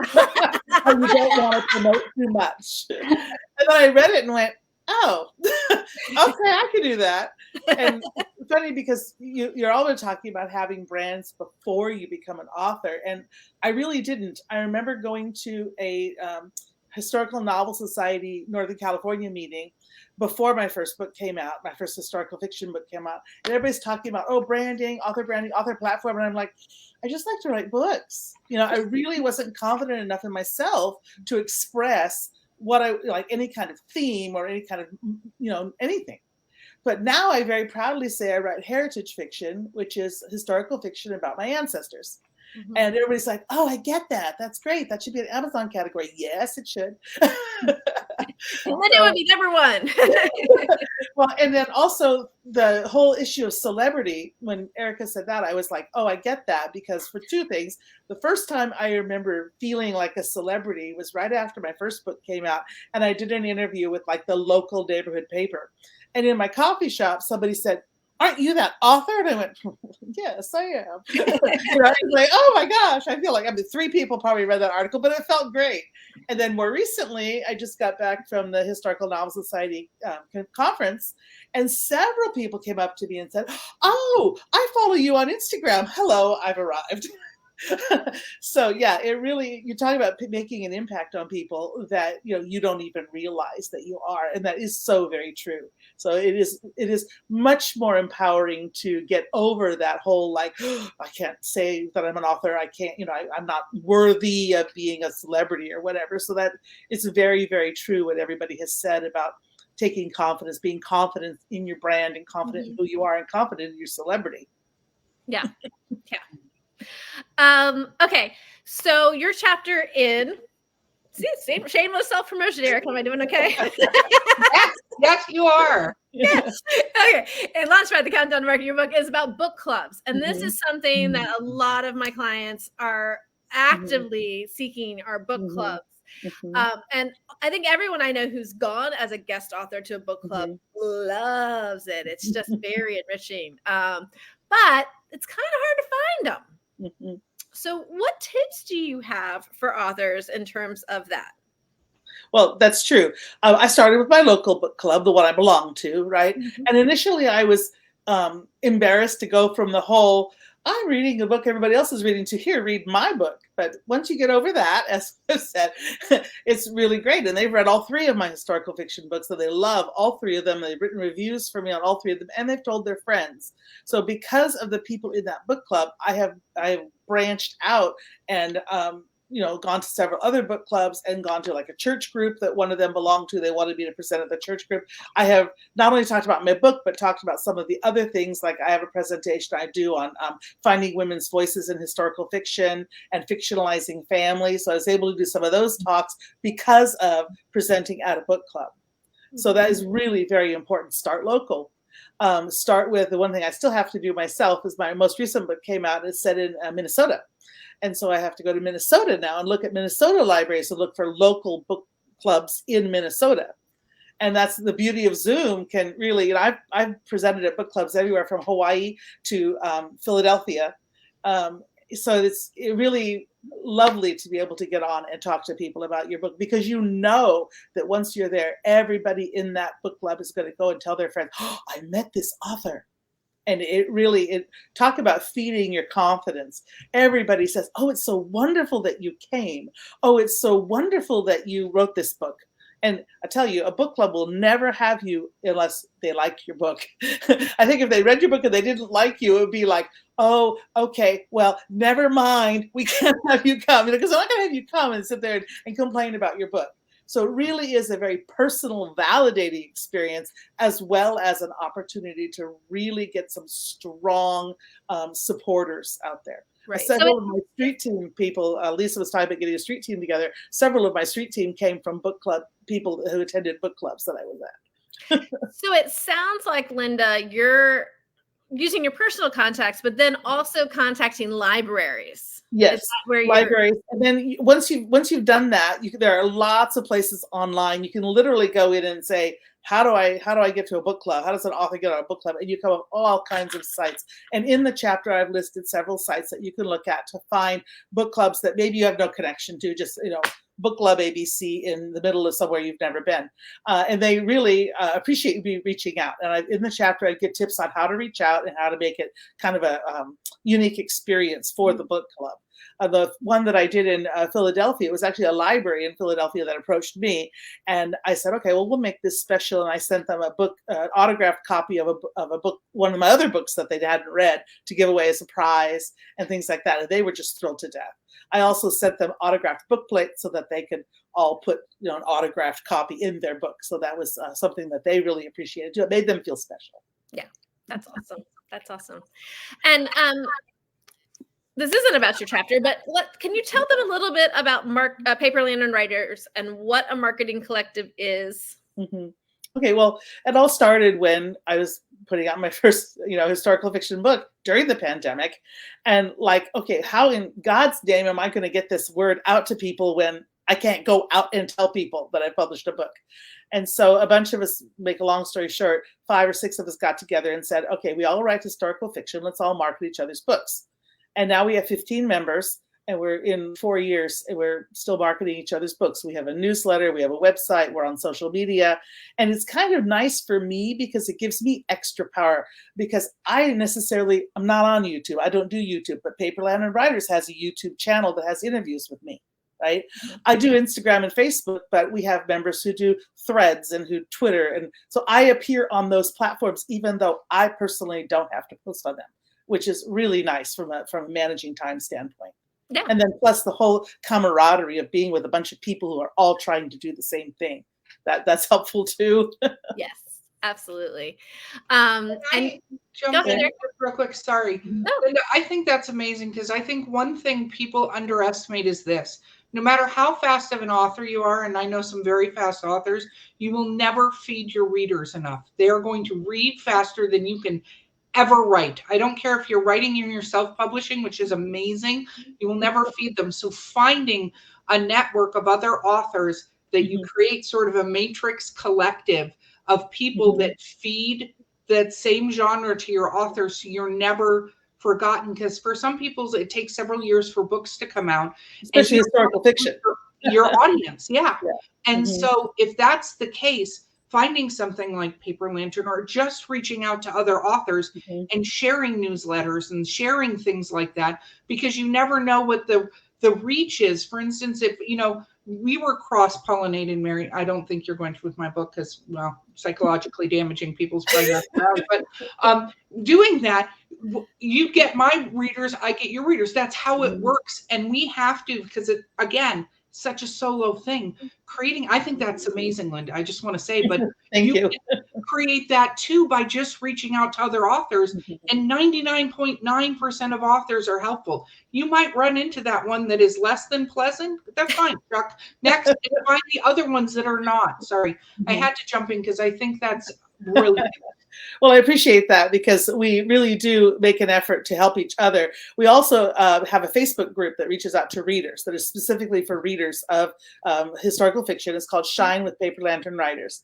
[SPEAKER 5] How you don't want to promote too much. And then I read it and went, oh, okay, I can do that. And it's funny because you're always talking about having brands before you become an author. And I really didn't. I remember going to a Historical Novel Society Northern California meeting before my first book came out, my first historical fiction book came out. And everybody's talking about, branding, author platform. And I'm like, I just like to write books. I really wasn't confident enough in myself to express what I like, any kind of theme or any kind of, anything. But now I very proudly say I write heritage fiction, which is historical fiction about my ancestors. Mm-hmm. And everybody's like, oh, I get that. That's great. That should be an Amazon category. Yes, it should.
[SPEAKER 1] And then it would be number one.
[SPEAKER 5] Well, and then also the whole issue of celebrity, when Erika said that, I was like, oh, I get that, because for two things. The first time I remember feeling like a celebrity was right after my first book came out, and I did an interview with like the local neighborhood paper. And in my coffee shop, somebody said, aren't you that author? And I went, yes, I am. I was like, oh my gosh, I feel like 3 people probably read that article, but it felt great. And then more recently, I just got back from the Historical Novel Society conference, and several people came up to me and said, oh, I follow you on Instagram. Hello, I've arrived. So yeah, it really, you're talking about making an impact on people that you don't even realize that you are, and that is so very true. So it is much more empowering to get over that whole like, oh, I can't say that I'm an author, I can't, I'm not worthy of being a celebrity or whatever. So that it's very, very true what everybody has said about taking confidence, being confident in your brand, and confident in who you are, and confident in your celebrity.
[SPEAKER 1] Yeah. Okay, so your chapter in shameless self-promotion, Erika. Am I doing okay?
[SPEAKER 4] Yes, you are.
[SPEAKER 1] Yes. Okay. And Launchpad, the Countdown to Market Your Book, is about book clubs. And this is something that a lot of my clients are actively seeking, are book clubs. And I think everyone I know who's gone as a guest author to a book club loves it. It's just very enriching. But it's kind of hard to find them. So what tips do you have for authors in terms of that?
[SPEAKER 5] Well, that's true. I started with my local book club, the one I belong to, right? And initially I was embarrassed to go from the whole, I'm reading a book everybody else is reading, to here, read my book. But once you get over that, as I said, it's really great. And they've read all 3 of my historical fiction books, so they love all 3 of them. They've written reviews for me on all 3 of them, and they've told their friends. So because of the people in that book club, I have branched out and gone to several other book clubs, and gone to like a church group that one of them belonged to. They wanted me to present at the church group. I have not only talked about my book, but talked about some of the other things. Like I have a presentation I do on finding women's voices in historical fiction and fictionalizing family. So I was able to do some of those talks because of presenting at a book club. So that is really very important. Start local. Start with the one thing I still have to do myself is my most recent book came out. It's set in Minnesota. And so I have to go to Minnesota now and look at Minnesota libraries to look for local book clubs in Minnesota. And that's the beauty of Zoom. Can really, I've presented at book clubs everywhere from Hawaii to Philadelphia. So it's really lovely to be able to get on and talk to people about your book, because that once you're there, everybody in that book club is going to go and tell their friends, oh, I met this author. And it talk about feeding your confidence. Everybody says, oh, it's so wonderful that you came. Oh, it's so wonderful that you wrote this book. And I tell you, a book club will never have you unless they like your book. I think if they read your book and they didn't like you, it would be like, oh, okay, well, never mind. We can't have you come, because I'm not going to have you come and sit there and complain about your book. So it really is a very personal, validating experience, as well as an opportunity to really get some strong supporters out there.
[SPEAKER 1] Right.
[SPEAKER 5] Several of my street team people, Lisa was talking about getting a street team together. Several of my street team came from book club people who attended book clubs that I was at.
[SPEAKER 1] So it sounds like, Linda, you're using your personal contacts, but then also contacting libraries.
[SPEAKER 5] Yes, libraries. And then once you've done that, there are lots of places online. You can literally go in and say, how do I get to a book club? How does an author get on a book club? And you come up with all kinds of sites. And in the chapter, I've listed several sites that you can look at to find book clubs that maybe you have no connection to, just, book club ABC in the middle of somewhere you've never been. And they really appreciate you reaching out. And in the chapter, I give tips on how to reach out and how to make it kind of a unique experience for the book club. The one that I did in Philadelphia, it was actually a library in Philadelphia that approached me, and I said, okay, well, we'll make this special. And I sent them a book, an autographed copy of a book, one of my other books that they hadn't read, to give away as a prize and things like that. And they were just thrilled to death. I also sent them autographed book plates so that they could all put an autographed copy in their book. So that was something that they really appreciated too. It made them feel special.
[SPEAKER 1] Yeah, that's awesome. That's awesome. And this isn't about your chapter, but can you tell them a little bit about Paper Lantern Writers and what a marketing collective is?
[SPEAKER 5] Mm-hmm. Okay, well, it all started when I was putting out my first, historical fiction book during the pandemic. And okay, how in God's name am I going to get this word out to people when I can't go out and tell people that I published a book? And so a bunch of us, make a long story short, 5 or 6 of us got together and said, okay, we all write historical fiction. Let's all market each other's books. And now we have 15 members, and we're in 4 years, and we're still marketing each other's books. We have a newsletter, we have a website, we're on social media. And it's kind of nice for me because it gives me extra power, because I'm not on YouTube. I don't do YouTube, but Paper Lantern Writers has a YouTube channel that has interviews with me, right? I do Instagram and Facebook, but we have members who do Threads and who Twitter. And so I appear on those platforms, even though I personally don't have to post on them, which is really nice from a managing time standpoint.
[SPEAKER 1] Yeah.
[SPEAKER 5] And then plus the whole camaraderie of being with a bunch of people who are all trying to do the same thing. That's helpful too.
[SPEAKER 1] Yes, absolutely.
[SPEAKER 4] And jump in real quick. Sorry.
[SPEAKER 1] No.
[SPEAKER 4] I think that's amazing, because I think one thing people underestimate is this. No matter how fast of an author you are, and I know some very fast authors, you will never feed your readers enough. They are going to read faster than you can ever write. I don't care if you're writing in your self-publishing, which is amazing. You will never feed them. So finding a network of other authors that you create sort of a matrix collective of people that feed that same genre to your author, so you're never forgotten. Because for some people, it takes several years for books to come out.
[SPEAKER 5] Especially historical fiction.
[SPEAKER 4] Your audience, yeah. And so if that's the case, finding something like Paper Lantern, or just reaching out to other authors and sharing newsletters and sharing things like that, because you never know what the reach is. For instance, if, we were cross-pollinated, Mary. I don't think you're going to with my book because, well, psychologically damaging people's brain. But doing that, you get my readers, I get your readers. That's how it works. And we have to, because it, again, such a solo thing. I think that's amazing, Linda. I just want to say, but
[SPEAKER 5] Thank you.
[SPEAKER 4] Create that too by just reaching out to other authors. And 99.9% of authors are helpful. You might run into that one that is less than pleasant, but that's fine, Chuck. Next, find the other ones that are not. Sorry, I had to jump in because I think that's really
[SPEAKER 5] Well, I appreciate that, because we really do make an effort to help each other. We also have a Facebook group that reaches out to readers, that is specifically for readers of historical fiction. It's called Shine with Paper Lantern Writers,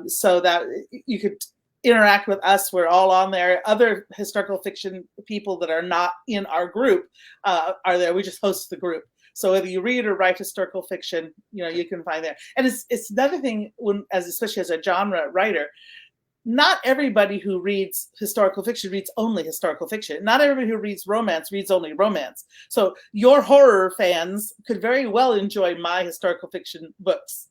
[SPEAKER 5] so that you could interact with us. We're all on there. Other historical fiction people that are not in our group are there. We just host the group. So whether you read or write historical fiction, you can find there. And it's another thing, especially as a genre writer, not everybody who reads historical fiction reads only historical fiction. Not everybody who reads romance reads only romance. So your horror fans could very well enjoy my historical fiction books.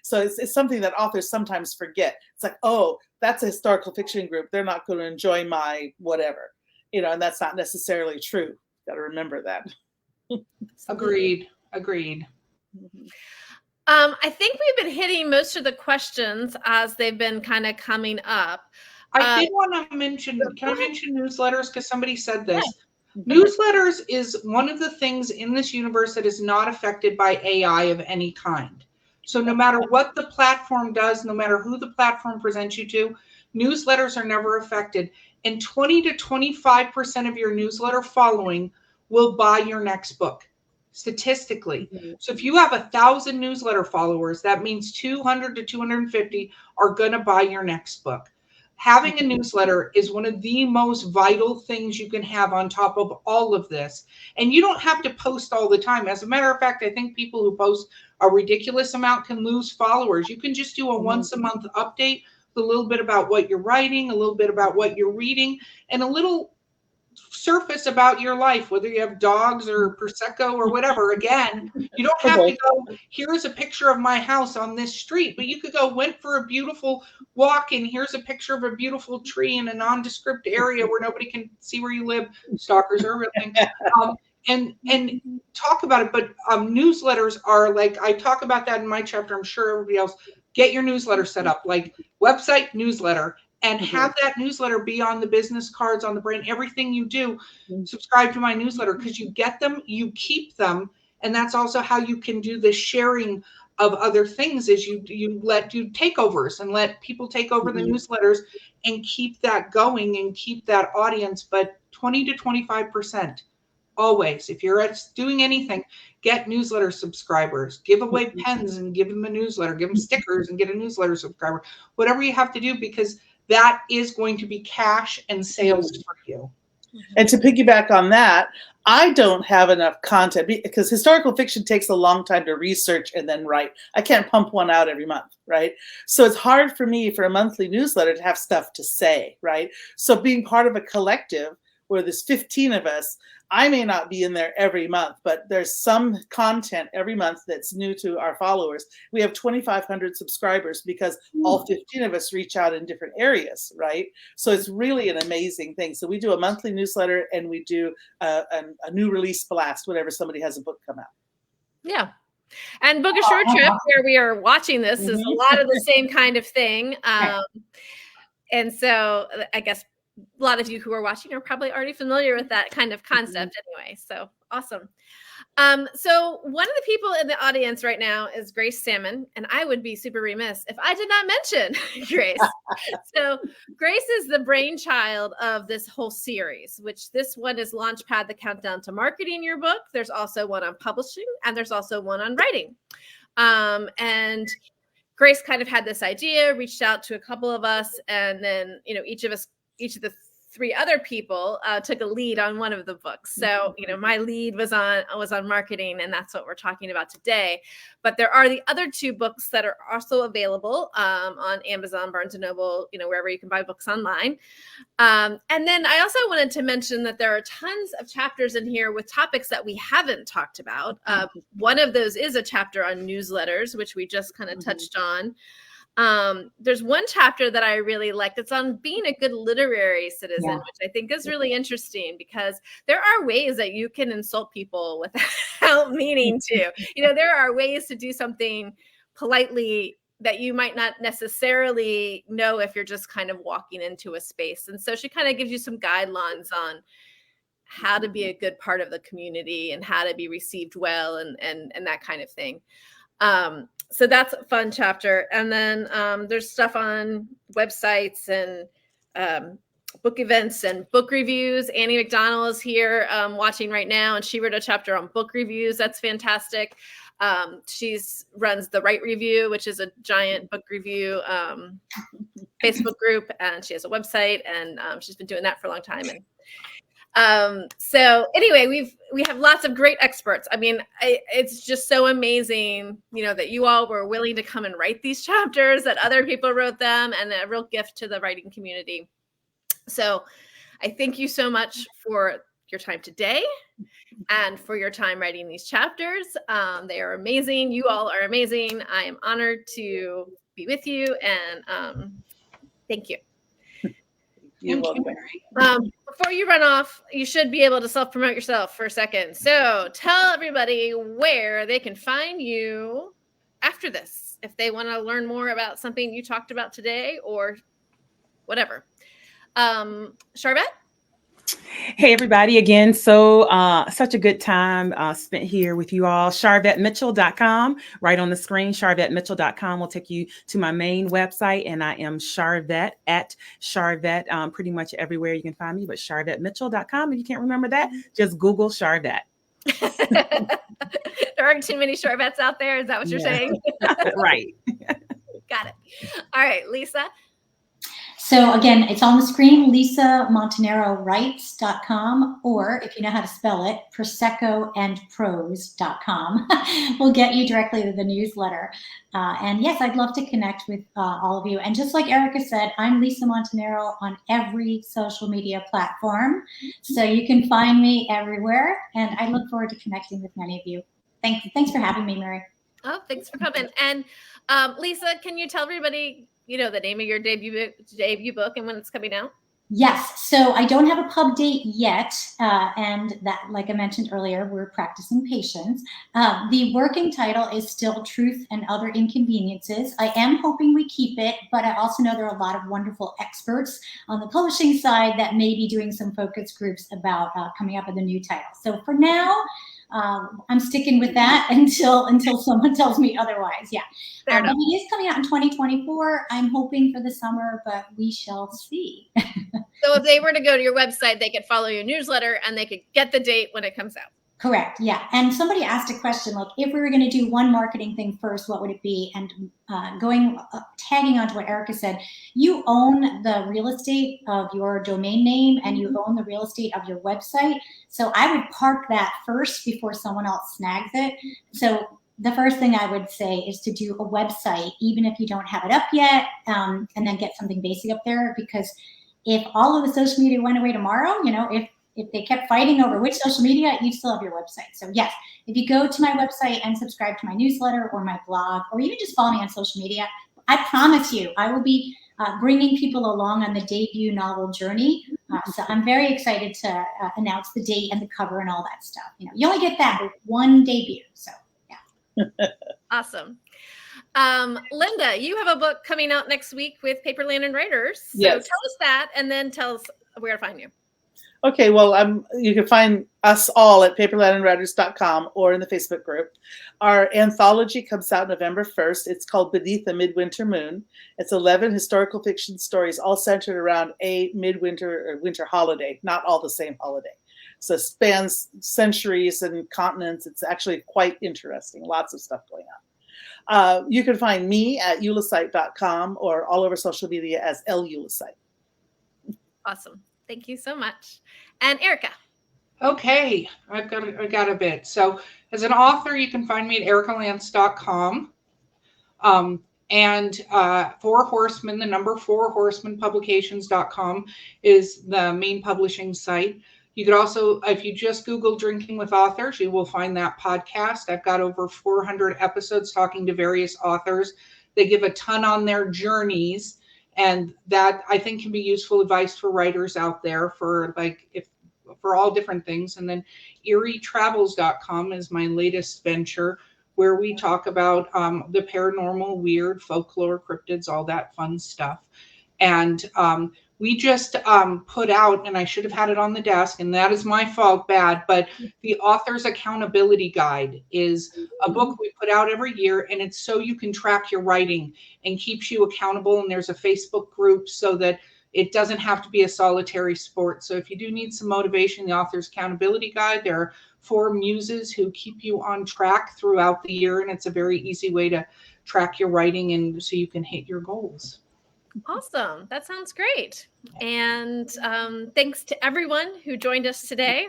[SPEAKER 5] So it's something that authors sometimes forget. It's like, oh, that's a historical fiction group. They're not going to enjoy my whatever, and that's not necessarily true. Got to remember that.
[SPEAKER 4] Agreed.
[SPEAKER 1] I think we've been hitting most of the questions as they've been kind of coming up.
[SPEAKER 4] I did want to mention, can I mention newsletters? Because somebody said this. Yeah. Newsletters is one of the things in this universe that is not affected by AI of any kind. So no matter what the platform does, no matter who the platform presents you to, newsletters are never affected. And 20 to 25% of your newsletter following will buy your next book. statistically. So if you have 1,000 newsletter followers, that means 200 to 250 are going to buy your next book. Having a newsletter is one of the most vital things you can have on top of all of this. And you don't have to post all the time. As a matter of fact, I think people who post a ridiculous amount can lose followers. You can just do a once a month update, a little bit about what you're writing, a little bit about what you're reading, and a little surface about your life, whether you have dogs or Prosecco or whatever. Again, you don't have to go, here's a picture of my house on this street, but you could go, went for a beautiful walk, and here's a picture of a beautiful tree in a nondescript area where nobody can see where you live. Stalkers are a real thing. And talk about it. But newsletters are like, I talk about that in my chapter. I'm sure everybody else. Get your newsletter set up, like website, newsletter, and have that newsletter be on the business cards, on the brand, everything you do. Subscribe to my newsletter, because you get them, you keep them. And that's also how you can do the sharing of other things, is you do takeovers and let people take over the newsletters and keep that going and keep that audience. But 20 to 25%. Always, if you're doing anything, get newsletter subscribers, give away pens and give them a newsletter, give them stickers and get a newsletter subscriber, whatever you have to do, because that is going to be cash and sales for you.
[SPEAKER 5] And to piggyback on that, I don't have enough content, because historical fiction takes a long time to research and then write. I can't pump one out every month, right? So it's hard for me, for a monthly newsletter, to have stuff to say, right? So being part of a collective where there's 15 of us, I may not be in there every month, but there's some content every month that's new to our followers. We have 2,500 subscribers because all 15 of us reach out in different areas, right? So it's really an amazing thing. So we do a monthly newsletter, and we do a new release blast whenever somebody has a book come out.
[SPEAKER 1] Yeah. And Book a Short Trip, where we are watching this, is a lot of the same kind of thing. And so I guess a lot of you who are watching are probably already familiar with that kind of concept anyway. So awesome. So one of the people in the audience right now is Grace Salmon, and I would be super remiss if I did not mention Grace. So Grace is the brainchild of this whole series, which this one is Launchpad, the Countdown to Marketing Your Book. There's also one on publishing, and there's also one on writing. And Grace kind of had this idea, reached out to a couple of us, and then, each of the three other people took a lead on one of the books. So, my lead was on marketing, and that's what we're talking about today. But there are the other two books that are also available on Amazon, Barnes & Noble, wherever you can buy books online. And then I also wanted to mention that there are tons of chapters in here with topics that we haven't talked about. One of those is a chapter on newsletters, which we just kind of touched on. There's one chapter that I really liked. It's on being a good literary citizen, which I think is really interesting, because there are ways that you can insult people without meaning to. There are ways to do something politely that you might not necessarily know if you're just kind of walking into a space. And so she kind of gives you some guidelines on how to be a good part of the community and how to be received well and that kind of thing. So that's a fun chapter. And then there's stuff on websites and book events and book reviews. Annie McDonald is here watching right now, and she wrote a chapter on book reviews. That's fantastic. She runs the Write Review, which is a giant book review Facebook group, and she has a website, and she's been doing that for a long time. And so anyway, we have lots of great experts. I mean, it's just so amazing, that you all were willing to come and write these chapters, that other people wrote them, and a real gift to the writing community. So I thank you so much for your time today and for your time writing these chapters. They are amazing. You all are amazing. I am honored to be with you, and thank you.
[SPEAKER 5] You're welcome.
[SPEAKER 1] Before you run off, you should be able to self-promote yourself for a second. So tell everybody where they can find you after this, if they want to learn more about something you talked about today or whatever. Charvette?
[SPEAKER 3] Hey, everybody. Again, such a good time spent here with you all. CharvetteMitchell.com, right on the screen. CharvetteMitchell.com will take you to my main website, and I am Charvette at Charvette pretty much everywhere you can find me, but CharvetteMitchell.com. If you can't remember that, just Google Charvette.
[SPEAKER 1] There aren't too many short bets out there. Is that what you're saying?
[SPEAKER 3] Right.
[SPEAKER 1] Got it. All right, Lisa.
[SPEAKER 2] So again, it's on the screen, LisaMontanarowrites.com, or if you know how to spell it, proseccoandprose.com will get you directly to the newsletter. And yes, I'd love to connect with all of you. And just like Erika said, I'm Lisa Montanaro on every social media platform. So you can find me everywhere. And I look forward to connecting with many of you. Thanks for having me, Mary.
[SPEAKER 1] Oh, thanks for coming. And Lisa, can you tell everybody, the name of your debut book and when it's coming out?
[SPEAKER 2] Yes. So I don't have a pub date yet. And that, like I mentioned earlier, we're practicing patience. The working title is still Truth and Other Inconveniences. I am hoping we keep it, but I also know there are a lot of wonderful experts on the publishing side that may be doing some focus groups about coming up with a new title. So for now, I'm sticking with that until someone tells me otherwise. Yeah. But it is coming out in 2024. I'm hoping for the summer, but we shall see.
[SPEAKER 1] So if they were to go to your website, they could follow your newsletter and they could get the date when it comes out.
[SPEAKER 2] Correct. Yeah. And somebody asked a question, like, if we were going to do one marketing thing first, what would it be? And tagging on to what Erika said, you own the real estate of your domain name and you own the real estate of your website. So I would park that first before someone else snags it. So the first thing I would say is to do a website, even if you don't have it up yet, and then get something basic up there. Because if all of the social media went away tomorrow, if they kept fighting over which social media, you'd still have your website. So yes, if you go to my website and subscribe to my newsletter or my blog, or even just follow me on social media, I promise you, I will be bringing people along on the debut novel journey. So I'm very excited to announce the date and the cover and all that stuff. You only get that with one debut. So yeah.
[SPEAKER 1] Awesome. Linda, you have a book coming out next week with Paper Land and Writers. So
[SPEAKER 5] Yes.
[SPEAKER 1] Tell us that, and then tell us where to find you.
[SPEAKER 5] Okay, well, you can find us all at paperlandandwriters.com or in the Facebook group. Our anthology comes out November 1st. It's called Beneath the Midwinter Moon. It's 11 historical fiction stories, all centered around a midwinter or winter holiday, not all the same holiday. So it spans centuries and continents. It's actually quite interesting. Lots of stuff going on. You can find me at Ulleseit.com or all over social media as Ulleseit.
[SPEAKER 1] Awesome. Thank you so much. And Erika.
[SPEAKER 4] Okay, I got a bit. So as an author, you can find me at erikalance.com. And Four Horsemen, the number 4 Horsemen Publications.com is the main publishing site. You could also, if you just Google Drinking with Authors, you will find that podcast. I've got over 400 episodes talking to various authors. They give a ton on their journeys. And that I think can be useful advice for writers out there for all different things. And then EerieTravels.com is my latest venture where we talk about the paranormal, weird, folklore, cryptids, all that fun stuff. And we just put out, and I should have had it on the desk, and that is my fault, bad, but the Author's Accountability Guide is a book we put out every year, and it's so you can track your writing and keeps you accountable. And there's a Facebook group so that it doesn't have to be a solitary sport. So if you do need some motivation, the Author's Accountability Guide, there are 4 muses who keep you on track throughout the year, and it's a very easy way to track your writing and so you can hit your goals.
[SPEAKER 1] Awesome. That sounds great. And thanks to everyone who joined us today.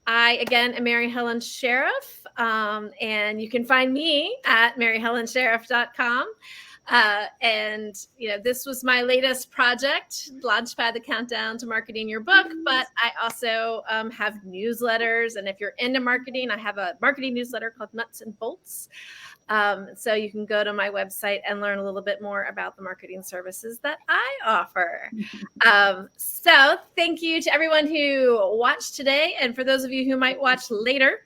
[SPEAKER 1] I, again, am Mary Helen Sheriff, and you can find me at maryhelensheriff.com. And, this was my latest project, Launchpad, the countdown to marketing your book. But I also have newsletters. And if you're into marketing, I have a marketing newsletter called Nuts and Bolts. So you can go to my website and learn a little bit more about the marketing services that I offer. So thank you to everyone who watched today. And for those of you who might watch later,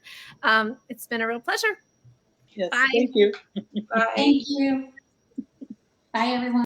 [SPEAKER 1] it's been a real pleasure.
[SPEAKER 5] Yes,
[SPEAKER 1] Bye.
[SPEAKER 5] thank you.
[SPEAKER 4] Bye.
[SPEAKER 2] Thank you. Bye, everyone.